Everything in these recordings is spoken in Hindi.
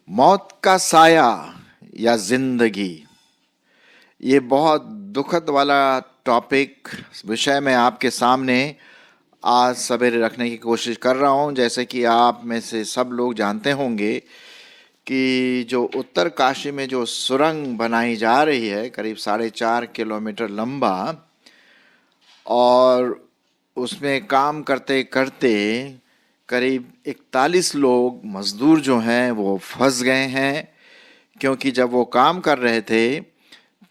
मौत का साया या जिंदगी, ये बहुत दुखद वाला टॉपिक विषय मैं आपके सामने आज सवेरे रखने की कोशिश कर रहा हूँ। जैसे कि आप में से सब लोग जानते होंगे कि जो उत्तर काशी में जो सुरंग बनाई जा रही है करीब 4.5 किलोमीटर लंबा, और उसमें काम करते करते करीब 41 लोग मजदूर जो हैं वो फंस गए हैं। क्योंकि जब वो काम कर रहे थे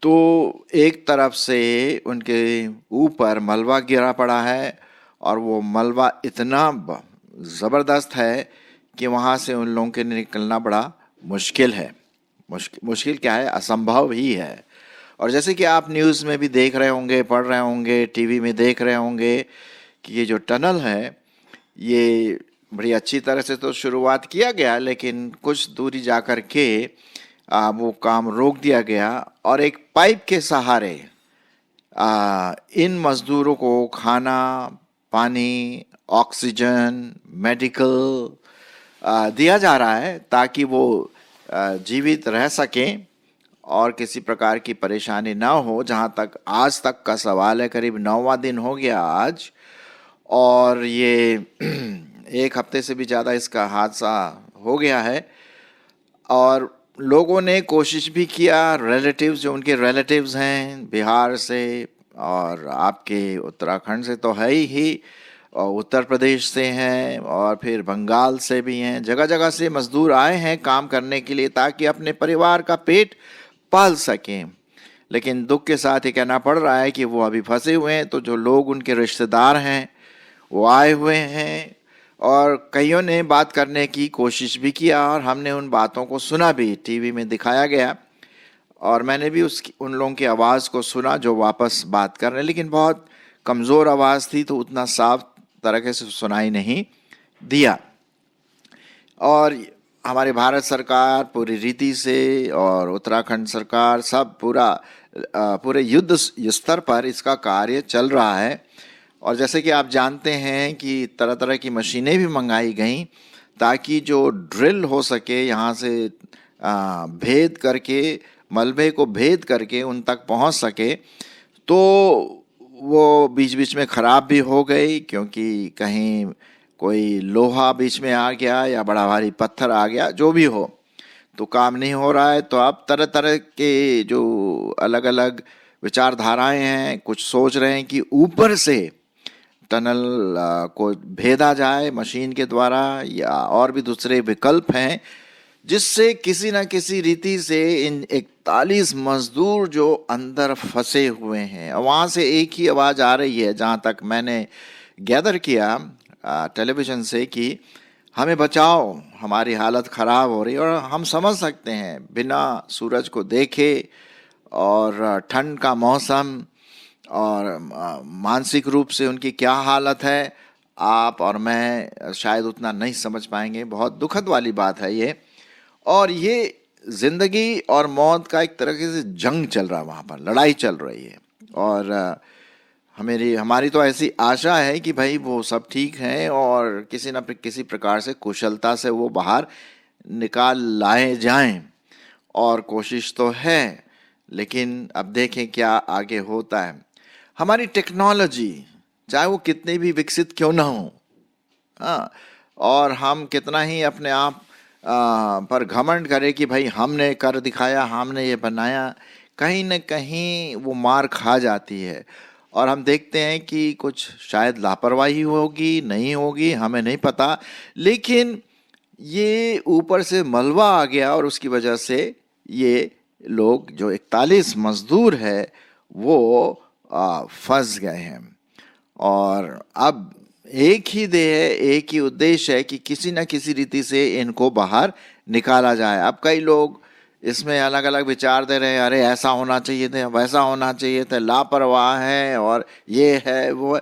तो एक तरफ से उनके ऊपर मलबा गिरा पड़ा है, और वो मलबा इतना ज़बरदस्त है कि वहाँ से उन लोगों के निकलना बड़ा मुश्किल है। मुश्किल क्या है, असंभव ही है। और जैसे कि आप न्यूज़ में भी देख रहे होंगे, पढ़ रहे होंगे, टीवी में देख रहे होंगे कि ये जो टनल है ये बड़ी अच्छी तरह से तो शुरुआत किया गया, लेकिन कुछ दूरी जा कर के वो काम रोक दिया गया, और एक पाइप के सहारे इन मजदूरों को खाना, पानी, ऑक्सीजन, मेडिकल दिया जा रहा है ताकि वो जीवित रह सकें और किसी प्रकार की परेशानी ना हो। जहाँ तक आज तक का सवाल है, करीब 9वां दिन हो गया आज, और ये एक हफ्ते से भी ज़्यादा इसका हादसा हो गया है। और लोगों ने कोशिश भी किया, रिलेटिव्स जो उनके रिलेटिव्स हैं बिहार से और आपके उत्तराखंड से तो है ही, और उत्तर प्रदेश से हैं, और फिर बंगाल से भी हैं, जगह जगह से मजदूर आए हैं काम करने के लिए ताकि अपने परिवार का पेट पाल सकें। लेकिन दुख के साथ ये कहना पड़ रहा है कि वो अभी फंसे हुए हैं। तो जो लोग उनके रिश्तेदार हैं वो आए हुए हैं, और कईयों ने बात करने की कोशिश भी किया, और हमने उन बातों को सुना भी, टीवी में दिखाया गया, और मैंने भी उन लोगों की आवाज़ को सुना जो वापस बात कर रहे हैं। लेकिन बहुत कमज़ोर आवाज़ थी तो उतना साफ तरह से सुनाई नहीं दिया। और हमारे भारत सरकार पूरी रीति से और उत्तराखंड सरकार सब पूरे युद्ध स्तर पर इसका कार्य चल रहा है। और जैसे कि आप जानते हैं कि तरह तरह की मशीनें भी मंगाई गई ताकि जो ड्रिल हो सके, यहाँ से भेद करके, मलबे को भेद करके उन तक पहुँच सके। तो वो बीच बीच में ख़राब भी हो गई, क्योंकि कहीं कोई लोहा बीच में आ गया या बड़ा भारी पत्थर आ गया, जो भी हो, तो काम नहीं हो रहा है। तो अब तरह तरह के जो अलग अलग विचारधाराएं हैं, कुछ सोच रहे हैं कि ऊपर से टनल को भेदा जाए मशीन के द्वारा, या और भी दूसरे विकल्प हैं जिससे किसी न किसी रीति से इन 41 मजदूर जो अंदर फंसे हुए हैं, वहाँ से एक ही आवाज़ आ रही है जहाँ तक मैंने गैदर किया टेलीविज़न से, कि हमें बचाओ, हमारी हालत ख़राब हो रही है। और हम समझ सकते हैं बिना सूरज को देखे और ठंड का मौसम और मानसिक रूप से उनकी क्या हालत है, आप और मैं शायद उतना नहीं समझ पाएंगे। बहुत दुखद वाली बात है ये। और ये ज़िंदगी और मौत का एक तरह से जंग चल रहा है, वहाँ पर लड़ाई चल रही है। और हमारी तो ऐसी आशा है कि भाई वो सब ठीक हैं और किसी न किसी प्रकार से कुशलता से वो बाहर निकाल लाए जाएं, और कोशिश तो है। लेकिन अब देखें क्या आगे होता है। हमारी टेक्नोलॉजी चाहे वो कितनी भी विकसित क्यों ना हो, हाँ, और हम कितना ही अपने आप पर घमंड करें कि भाई हमने कर दिखाया, हमने ये बनाया, कहीं न कहीं वो मार खा जाती है। और हम देखते हैं कि कुछ शायद लापरवाही होगी, नहीं होगी, हमें नहीं पता, लेकिन ये ऊपर से मलबा आ गया और उसकी वजह से ये लोग जो 41 मजदूर है वो फंस गए हैं। और अब एक ही ध्येय है, एक ही उद्देश्य है कि किसी न किसी रीति से इनको बाहर निकाला जाए। अब कई लोग इसमें अलग अलग विचार दे रहे हैं, अरे ऐसा होना चाहिए था, वैसा होना चाहिए था, लापरवाह है, और ये है वो है।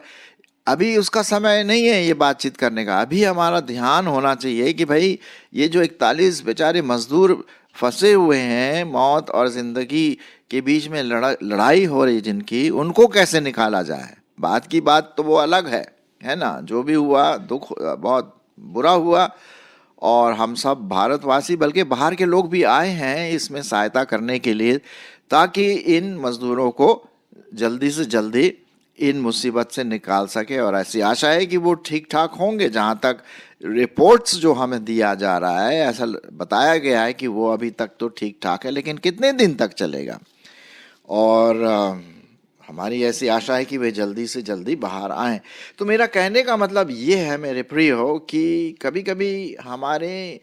अभी उसका समय नहीं है ये बातचीत करने का। अभी हमारा ध्यान होना चाहिए कि भाई ये जो 41 बेचारे मजदूर फंसे हुए हैं मौत और ज़िंदगी के बीच में लड़ाई हो रही जिनकी, उनको कैसे निकाला जाए। बात की बात तो वो अलग है ना। जो भी हुआ दुख बहुत बुरा हुआ, और हम सब भारतवासी बल्कि बाहर के लोग भी आए हैं इसमें सहायता करने के लिए, ताकि इन मजदूरों को जल्दी से जल्दी इन मुसीबत से निकाल सके। और ऐसी आशा है कि वो ठीक ठाक होंगे। जहाँ तक रिपोर्ट्स जो हमें दिया जा रहा है, ऐसा बताया गया है कि वो अभी तक तो ठीक ठाक है, लेकिन कितने दिन तक चलेगा। और हमारी ऐसी आशा है कि वे जल्दी से जल्दी बाहर आएं। तो मेरा कहने का मतलब ये है मेरे प्रियो कि कभी कभी हमारे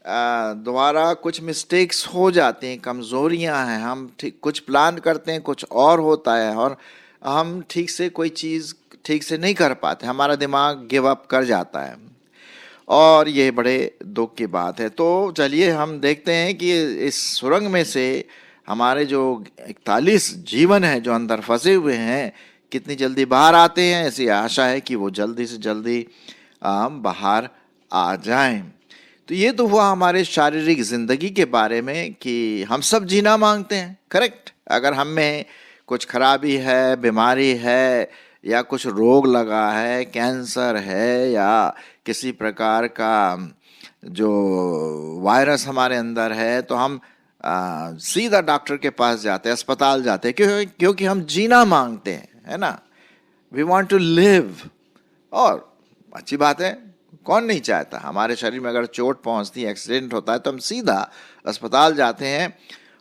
द्वारा कुछ मिस्टेक्स हो जाती हैं, कमज़ोरियां हैं। हम ठीक कुछ प्लान करते हैं, कुछ और होता है, और हम ठीक से कोई चीज़ ठीक से नहीं कर पाते, हमारा दिमाग गिव अप कर जाता है, और ये बड़े दुख की बात है। तो चलिए हम देखते हैं कि इस सुरंग में से हमारे जो 41 जीवन हैं जो अंदर फंसे हुए हैं, कितनी जल्दी बाहर आते हैं। ऐसी आशा है कि वो जल्दी से जल्दी बाहर आ जाएं। तो ये तो हुआ हमारे शारीरिक ज़िंदगी के बारे में कि हम सब जीना मांगते हैं, करेक्ट। अगर हम में कुछ खराबी है, बीमारी है, या कुछ रोग लगा है, कैंसर है, या किसी प्रकार का जो वायरस हमारे अंदर है, तो हम सीधा डॉक्टर के पास जाते हैं, अस्पताल जाते हैं, क्योंकि हम जीना मांगते हैं, है ना। We want to live. और अच्छी बात है, कौन नहीं चाहता। हमारे शरीर में अगर चोट पहुंचती है, एक्सीडेंट होता है, तो हम सीधा अस्पताल जाते हैं,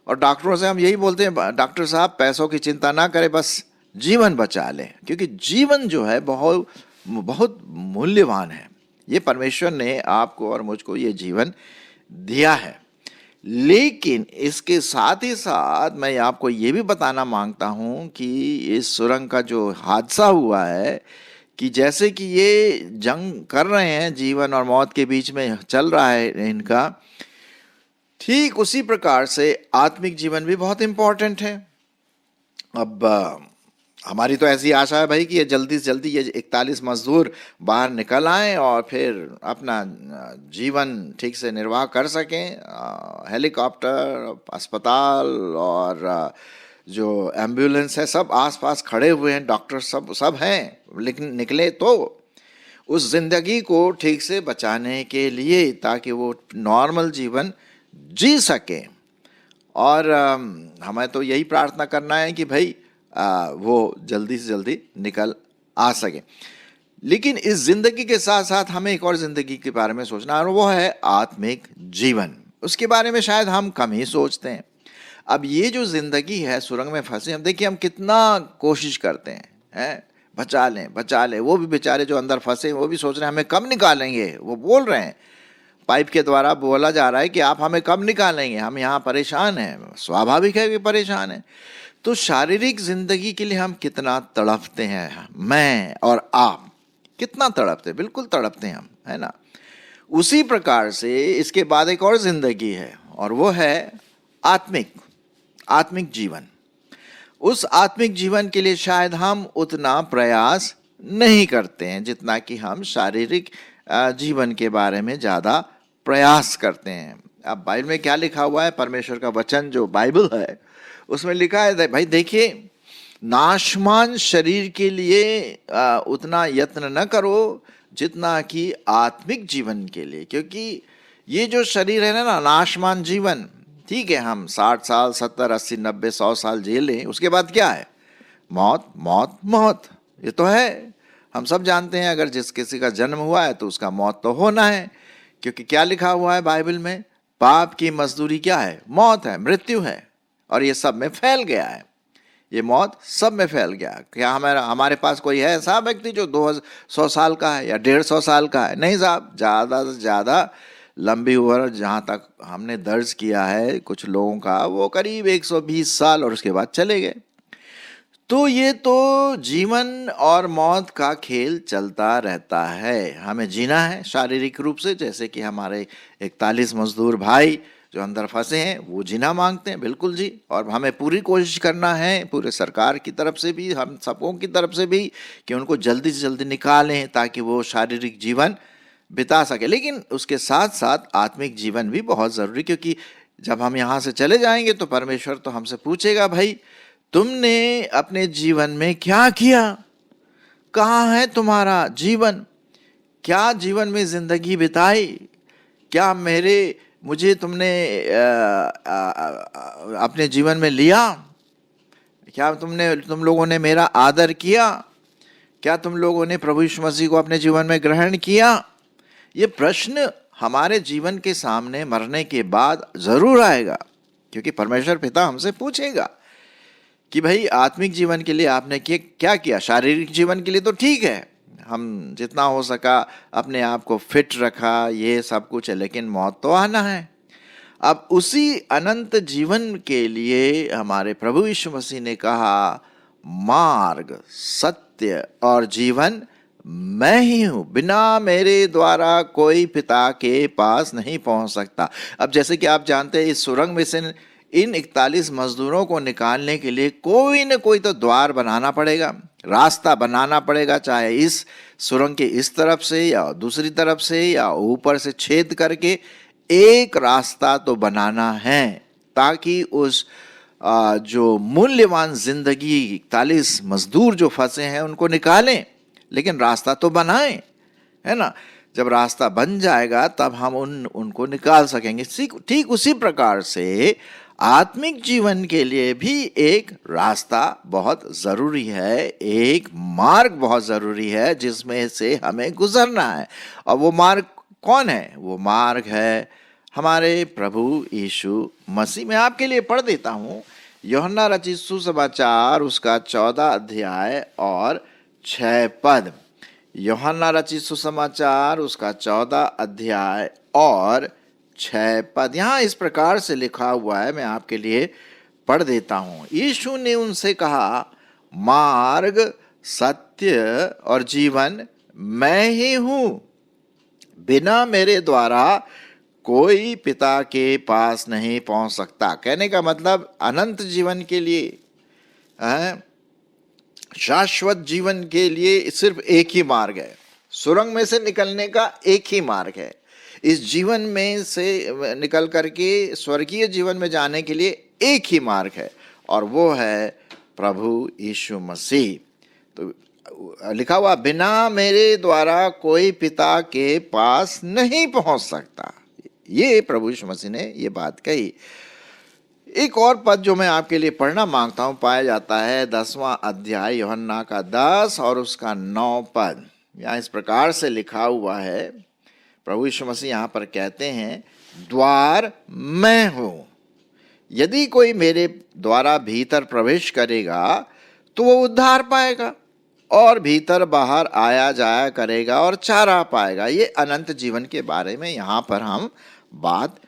और डॉक्टरों से हम यही बोलते हैं, डॉक्टर साहब पैसों की चिंता ना करें, बस जीवन बचा लें। क्योंकि जीवन जो है बहुत बहुत मूल्यवान है। ये परमेश्वर ने आपको और मुझको ये जीवन दिया है। लेकिन इसके साथ ही साथ मैं आपको ये भी बताना मांगता हूं कि इस सुरंग का जो हादसा हुआ है, कि जैसे कि ये जंग कर रहे हैं, जीवन और मौत के बीच में चल रहा है इनका, ठीक उसी प्रकार से आत्मिक जीवन भी बहुत इंपॉर्टेंट है। अब हमारी तो ऐसी आशा है भाई कि ये जल्दी से जल्दी ये 41 मजदूर बाहर निकल आएं और फिर अपना जीवन ठीक से निर्वाह कर सकें। हेलीकॉप्टर, अस्पताल और जो एम्बुलेंस है सब आसपास खड़े हुए हैं, डॉक्टर सब हैं, लेकिन निकले तो उस जिंदगी को ठीक से बचाने के लिए, ताकि वो नॉर्मल जीवन जी सके। और हमें तो यही प्रार्थना करना है कि भाई वो जल्दी से जल्दी निकल आ सके। लेकिन इस जिंदगी के साथ साथ हमें एक और जिंदगी के बारे में सोचना, और वो है आत्मिक जीवन। उसके बारे में शायद हम कम ही सोचते हैं। अब ये जो जिंदगी है सुरंग में फंसे, हम देखिए हम कितना कोशिश करते हैं बचा लें। वो भी बेचारे जो अंदर फंसे वो भी सोच रहे हैं हमें कब निकालेंगे। वो बोल रहे हैं, पाइप के द्वारा बोला जा रहा है कि आप हमें कब निकालेंगे, हम यहाँ परेशान हैं। स्वाभाविक है कि परेशान है। तो शारीरिक जिंदगी के लिए हम कितना तड़पते हैं, मैं और आप कितना तड़पते, बिल्कुल तड़पते हैं हम, है ना। उसी प्रकार से इसके बाद एक और जिंदगी है, और वो है आत्मिक जीवन। उस आत्मिक जीवन के लिए शायद हम उतना प्रयास नहीं करते हैं जितना कि हम शारीरिक जीवन के बारे में ज़्यादा प्रयास करते हैं। अब बाइबल में क्या लिखा हुआ है, परमेश्वर का वचन जो बाइबल है उसमें लिखा है, भाई देखिए, नाशमान शरीर के लिए उतना यत्न न करो जितना कि आत्मिक जीवन के लिए। क्योंकि ये जो शरीर है ना, नाशमान जीवन, ठीक है, हम 60 साल 70 80 90 100 साल जी लें, उसके बाद क्या है, मौत मौत मौत। ये तो है, हम सब जानते हैं। अगर जिस किसी का जन्म हुआ है तो उसका मौत तो होना है। क्योंकि क्या लिखा हुआ है बाइबल में, पाप की मजदूरी क्या है, मौत है, मृत्यु है। और ये सब में फैल गया है, ये मौत सब में फैल गया। क्या हमारे पास कोई है ऐसा व्यक्ति जो 200 साल का है या 150 साल का है? नहीं साहब, ज़्यादा से ज़्यादा लंबी उम्र जहाँ तक हमने दर्ज किया है कुछ लोगों का, वो करीब 120 साल, और उसके बाद चले गए। तो ये तो जीवन और मौत का खेल चलता रहता है। हमें जीना है शारीरिक रूप से, जैसे कि हमारे 41 मजदूर भाई जो अंदर फंसे हैं वो जीना मांगते हैं, बिल्कुल जी। और हमें पूरी कोशिश करना है, पूरे सरकार की तरफ से भी, हम सबों की तरफ से भी, कि उनको जल्दी से जल्दी निकालें ताकि वो शारीरिक जीवन बिता सके। लेकिन उसके साथ साथ आत्मिक जीवन भी बहुत ज़रूरी, क्योंकि जब हम यहाँ से चले जाएंगे तो परमेश्वर तो हमसे पूछेगा, भाई तुमने अपने जीवन में क्या किया, कहाँ है तुम्हारा जीवन, क्या जीवन में जिंदगी बिताई, क्या मुझे तुमने अपने जीवन में लिया, क्या तुम लोगों ने मेरा आदर किया, क्या तुम लोगों ने प्रभु यीशु मसीह को अपने जीवन में ग्रहण किया। ये प्रश्न हमारे जीवन के सामने मरने के बाद जरूर आएगा, क्योंकि परमेश्वर पिता हमसे पूछेगा कि भाई आत्मिक जीवन के लिए आपने क्या किया। शारीरिक जीवन के लिए तो ठीक है, हम जितना हो सका अपने आप को फिट रखा, ये सब कुछ है, लेकिन मौत तो आना है। अब उसी अनंत जीवन के लिए हमारे प्रभु यीशु मसीह ने कहा, मार्ग, सत्य और जीवन मैं ही हूं, बिना मेरे द्वारा कोई पिता के पास नहीं पहुंच सकता। अब जैसे कि आप जानते हैं, इस सुरंग में से इन 41 मजदूरों को निकालने के लिए कोई न कोई तो द्वार बनाना पड़ेगा, रास्ता बनाना पड़ेगा, चाहे इस सुरंग के इस तरफ से या दूसरी तरफ से या ऊपर से छेद करके एक रास्ता तो बनाना है, ताकि उस जो मूल्यवान जिंदगी 41 मजदूर जो फंसे हैं उनको निकालें। लेकिन रास्ता तो बनाएं, है ना। जब रास्ता बन जाएगा तब हम उनको निकाल सकेंगे। ठीक उसी प्रकार से आत्मिक जीवन के लिए भी एक रास्ता बहुत जरूरी है, एक मार्ग बहुत जरूरी है जिसमें से हमें गुजरना है। और वो मार्ग कौन है? वो मार्ग है हमारे प्रभु यीशु मसीह। मैं आपके लिए पढ़ देता हूँ यूहन्ना रचित सुसमाचार उसका 14 अध्याय और 6 पद। यूहन्ना रचित सुसमाचार उसका 14 अध्याय और 6 पद। यहाँ इस प्रकार से लिखा हुआ है, मैं आपके लिए पढ़ देता हूँ। यीशु ने उनसे कहा, मार्ग, सत्य और जीवन मैं ही हूँ, बिना मेरे द्वारा कोई पिता के पास नहीं पहुंच सकता। कहने का मतलब अनंत जीवन के लिए, शाश्वत जीवन के लिए सिर्फ एक ही मार्ग है। सुरंग में से निकलने का एक ही मार्ग है। इस जीवन में से निकल करके स्वर्गीय जीवन में जाने के लिए एक ही मार्ग है, और वो है प्रभु यीशु मसीह। तो लिखा हुआ, बिना मेरे द्वारा कोई पिता के पास नहीं पहुंच सकता। ये प्रभु यीशु मसीह ने ये बात कही। एक और पद जो मैं आपके लिए पढ़ना मांगता हूं पाया जाता है 10वां अध्याय यूहन्ना का 10 और उसका 9 पद। यहाँ इस प्रकार से लिखा हुआ है, प्रभु यीशु मसीह यहाँ पर कहते हैं, द्वार मैं हूं, यदि कोई मेरे द्वारा भीतर प्रवेश करेगा तो वो उद्धार पाएगा और भीतर बाहर आया जाया करेगा और चारा पाएगा। ये अनंत जीवन के बारे में यहाँ पर हम बात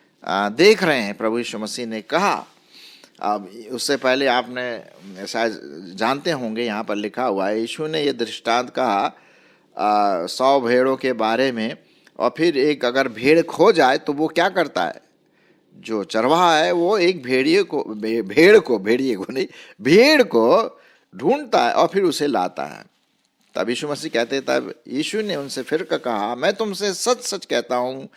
देख रहे हैं। प्रभु यीशु मसीह ने कहा, अब उससे पहले आपने शायद जानते होंगे, यहाँ पर लिखा हुआ है, यीशु ने ये दृष्टांत कहा 100 भेड़ों के बारे में। और फिर एक अगर भेड़ खो जाए तो वो क्या करता है? जो चरवाहा है वो एक भेड़ को ढूंढता है और फिर उसे लाता है। तब यीशु मसीह कहते, तब यीशु ने उनसे फिर कहा, मैं तुमसे सच सच कहता हूँ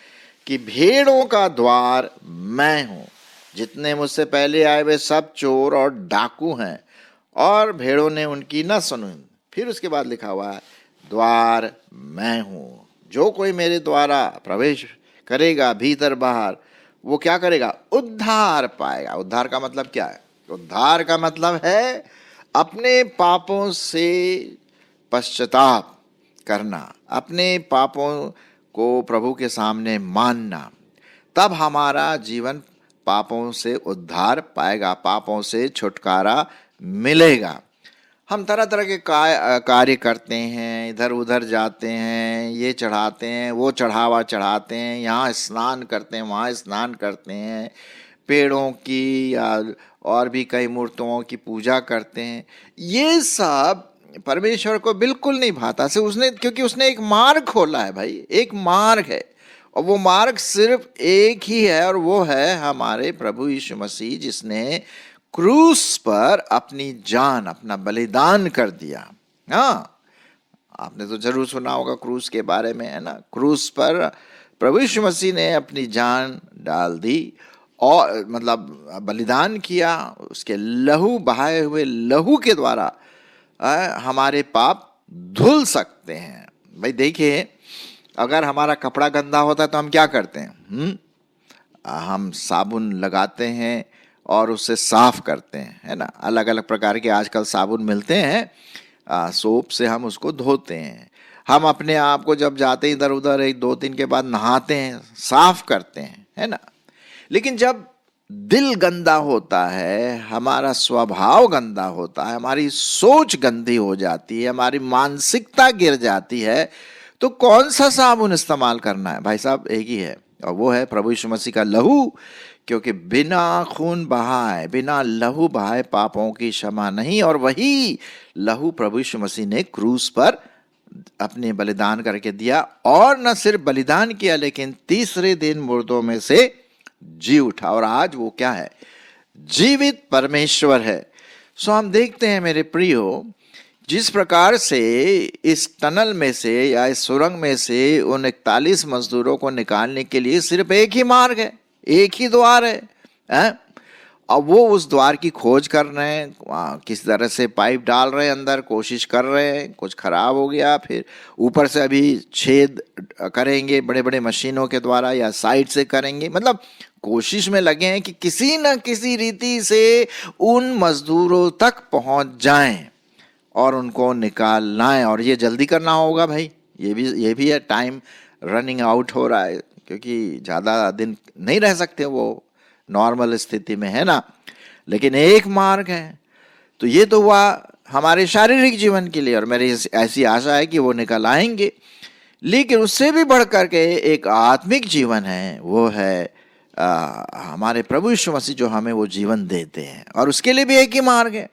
कि भेड़ों का द्वार मैं हूँ। जितने मुझसे पहले आए वे सब चोर और डाकू हैं, और भेड़ों ने उनकी न सुनी। फिर उसके बाद लिखा हुआ है, द्वार मैं हूँ, जो कोई मेरे द्वारा प्रवेश करेगा भीतर बाहर, वो क्या करेगा? उद्धार पाएगा। उद्धार का मतलब क्या है? उद्धार का मतलब है अपने पापों से पश्चाताप करना, अपने पापों को प्रभु के सामने मानना। तब हमारा जीवन पापों से उद्धार पाएगा, पापों से छुटकारा मिलेगा। हम तरह तरह के कार्य करते हैं, इधर उधर जाते हैं, ये चढ़ाते हैं, वो चढ़ावा चढ़ाते हैं, यहाँ स्नान करते हैं, वहाँ स्नान करते हैं, पेड़ों की या और भी कई मूर्तियों की पूजा करते हैं। ये सब परमेश्वर को बिल्कुल नहीं भाता से क्योंकि उसने एक मार्ग खोला है भाई, एक मार्ग है, और वो मार्ग सिर्फ एक ही है, और वो है हमारे प्रभु यीशु मसीह, जिसने क्रूस पर अपनी जान, अपना बलिदान कर दिया। हाँ, आपने तो जरूर सुना होगा क्रूस के बारे में, है ना। क्रूस पर प्रभु यीशु मसीह ने अपनी जान डाल दी, और मतलब बलिदान किया, उसके लहू बहाए हुए लहू के द्वारा हमारे पाप धुल सकते हैं। भाई देखिए, अगर हमारा कपड़ा गंदा होता है तो हम क्या करते हैं? हम साबुन लगाते हैं और उससे साफ करते हैं, है ना। अलग अलग प्रकार के आजकल साबुन मिलते हैं, सोप से हम उसको धोते हैं। हम अपने आप को जब जाते इधर उधर 1 2 दिन के बाद नहाते हैं, साफ करते हैं, है ना। लेकिन जब दिल गंदा होता है, हमारा स्वभाव गंदा होता है, हमारी सोच गंदी हो जाती है, हमारी मानसिकता गिर जाती है, तो कौन सा साबुन इस्तेमाल करना है? भाई साहब एक ही है, और वो है प्रभु यीशु मसीह का लहू। क्योंकि बिना खून बहाए, बिना लहू बहाए पापों की क्षमा नहीं। और वही लहू प्रभु यीशु मसीह ने क्रूस पर अपने बलिदान करके दिया, और न सिर्फ बलिदान किया लेकिन तीसरे दिन मुर्दों में से जी उठा। और आज वो क्या है? जीवित परमेश्वर है। सो हम देखते हैं मेरे प्रियो, जिस प्रकार से इस टनल में से या इस सुरंग में से उन 41 मजदूरों को निकालने के लिए सिर्फ एक ही मार्ग है, एक ही द्वार है? अब वो उस द्वार की खोज कर रहे हैं, किस तरह से पाइप डाल रहे हैं अंदर, कोशिश कर रहे हैं, कुछ खराब हो गया, फिर ऊपर से अभी छेद करेंगे बड़े बड़े मशीनों के द्वारा या साइड से करेंगे। मतलब कोशिश में लगे हैं कि किसी न किसी रीति से उन मजदूरों तक पहुंच जाएं और उनको निकालना है। और ये जल्दी करना होगा भाई, ये भी है, टाइम रनिंग आउट हो रहा है, क्योंकि ज़्यादा दिन नहीं रह सकते वो नॉर्मल स्थिति में, है ना। लेकिन एक मार्ग है। तो ये तो हुआ हमारे शारीरिक जीवन के लिए, और मेरी ऐसी आशा है कि वो निकल आएंगे। लेकिन उससे भी बढ़कर के एक आत्मिक जीवन है, वो है हमारे प्रभु यीशु मसीह जो हमें वो जीवन देते हैं। और उसके लिए भी एक ही मार्ग है,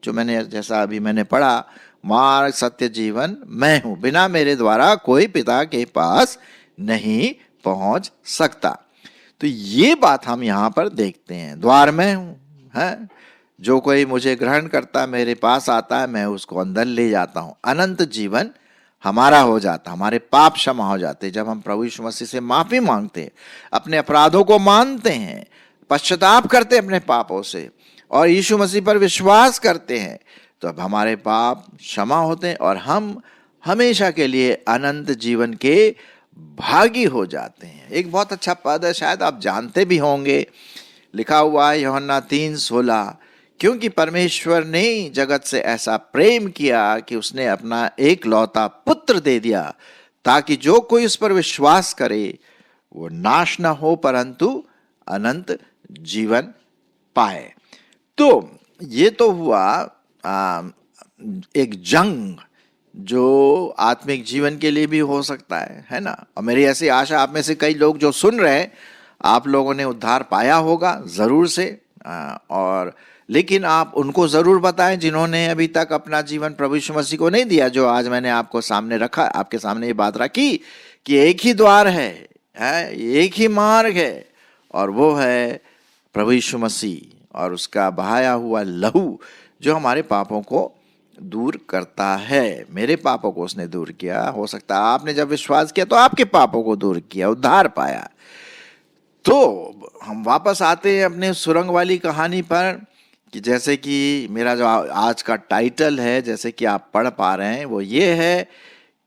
जो जैसा अभी मैंने पढ़ा, मार्ग सत्य जीवन मैं हूं, बिना मेरे द्वारा कोई पिता के पास नहीं पहुंच सकता। तो ये बात हम यहाँ पर देखते हैं, द्वार मैं हूँ, है। जो कोई मुझे ग्रहण करता मेरे पास आता है, मैं उसको अंदर ले जाता हूँ, अनंत जीवन हमारा हो जाता, हमारे पाप क्षमा हो जाते। जब हम प्रभु यीशु मसीह से माफी मांगते हैं, अपने अपराधों को मानते हैं, पश्चाताप करते हैं अपने पापों से, और यीशु मसीह पर विश्वास करते हैं, तो अब हमारे पाप क्षमा होते हैं और हम हमेशा के लिए अनंत जीवन के भागी हो जाते हैं। एक बहुत अच्छा पद है, शायद आप जानते भी होंगे, लिखा हुआ है यूहन्ना 3:16, क्योंकि परमेश्वर ने जगत से ऐसा प्रेम किया कि उसने अपना एकलौता पुत्र दे दिया, ताकि जो कोई उस पर विश्वास करे वो नाश न हो परंतु अनंत जीवन पाए। तो ये तो हुआ एक जंग जो आत्मिक जीवन के लिए भी हो सकता है ना। और मेरी ऐसी आशा, आप में से कई लोग जो सुन रहे हैं, आप लोगों ने उद्धार पाया होगा ज़रूर से, और लेकिन आप उनको ज़रूर बताएं जिन्होंने अभी तक अपना जीवन प्रभु यीशु मसीह को नहीं दिया। जो आज मैंने आपको सामने रखा, आपके सामने ये बात रखी कि एक ही द्वार है, एक ही मार्ग है, और वो है प्रभु यीशु मसीह और उसका बहाया हुआ लहू जो हमारे पापों को दूर करता है। मेरे पापों को उसने दूर किया, हो सकता है आपने जब विश्वास किया तो आपके पापों को दूर किया, उद्धार पाया। तो हम वापस आते हैं अपने सुरंग वाली कहानी पर, कि जैसे कि मेरा जो आज का टाइटल है, जैसे कि आप पढ़ पा रहे हैं, वो ये है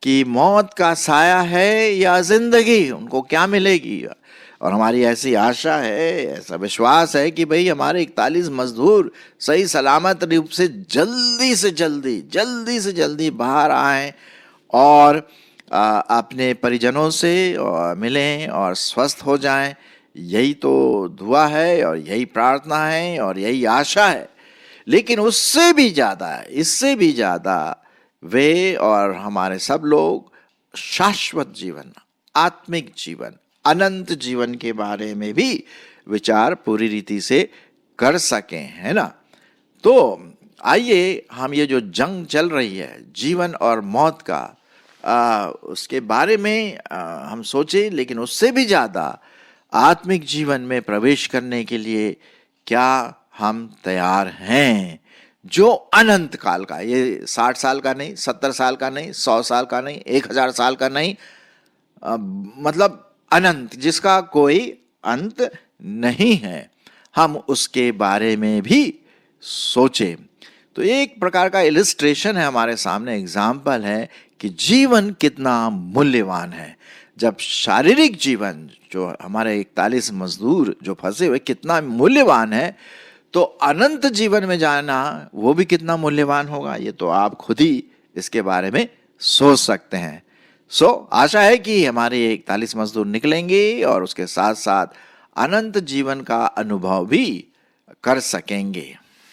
कि मौत का साया है या जिंदगी, उनको क्या मिलेगी। और हमारी ऐसी आशा है, ऐसा विश्वास है कि भाई हमारे 41 मजदूर सही सलामत रूप से जल्दी से जल्दी बाहर आएं और अपने परिजनों से मिलें और स्वस्थ हो जाएं। यही तो दुआ है और यही प्रार्थना है और यही आशा है। लेकिन उससे भी ज़्यादा, इससे भी ज़्यादा वे और हमारे सब लोग शाश्वत जीवन, आत्मिक जीवन, अनंत जीवन के बारे में भी विचार पूरी रीति से कर सकें, है ना। तो आइए हम ये जो जंग चल रही है जीवन और मौत का, उसके बारे में हम सोचें। लेकिन उससे भी ज़्यादा आत्मिक जीवन में प्रवेश करने के लिए क्या हम तैयार हैं, जो अनंत काल का, ये 60 साल का नहीं, 70 साल का नहीं, 100 साल का नहीं, 1000 साल का नहीं, मतलब अनंत, जिसका कोई अंत नहीं है, हम उसके बारे में भी सोचें। तो एक प्रकार का इलिस्ट्रेशन है हमारे सामने, एग्जाम्पल है कि जीवन कितना मूल्यवान है। जब शारीरिक जीवन जो हमारे 41 मजदूर जो फंसे हुए कितना मूल्यवान है, तो अनंत जीवन में जाना वो भी कितना मूल्यवान होगा, ये तो आप खुद ही इसके बारे में सोच सकते हैं। आशा है कि हमारे 41 मजदूर निकलेंगे और उसके साथ साथ अनंत जीवन का अनुभव भी कर सकेंगे।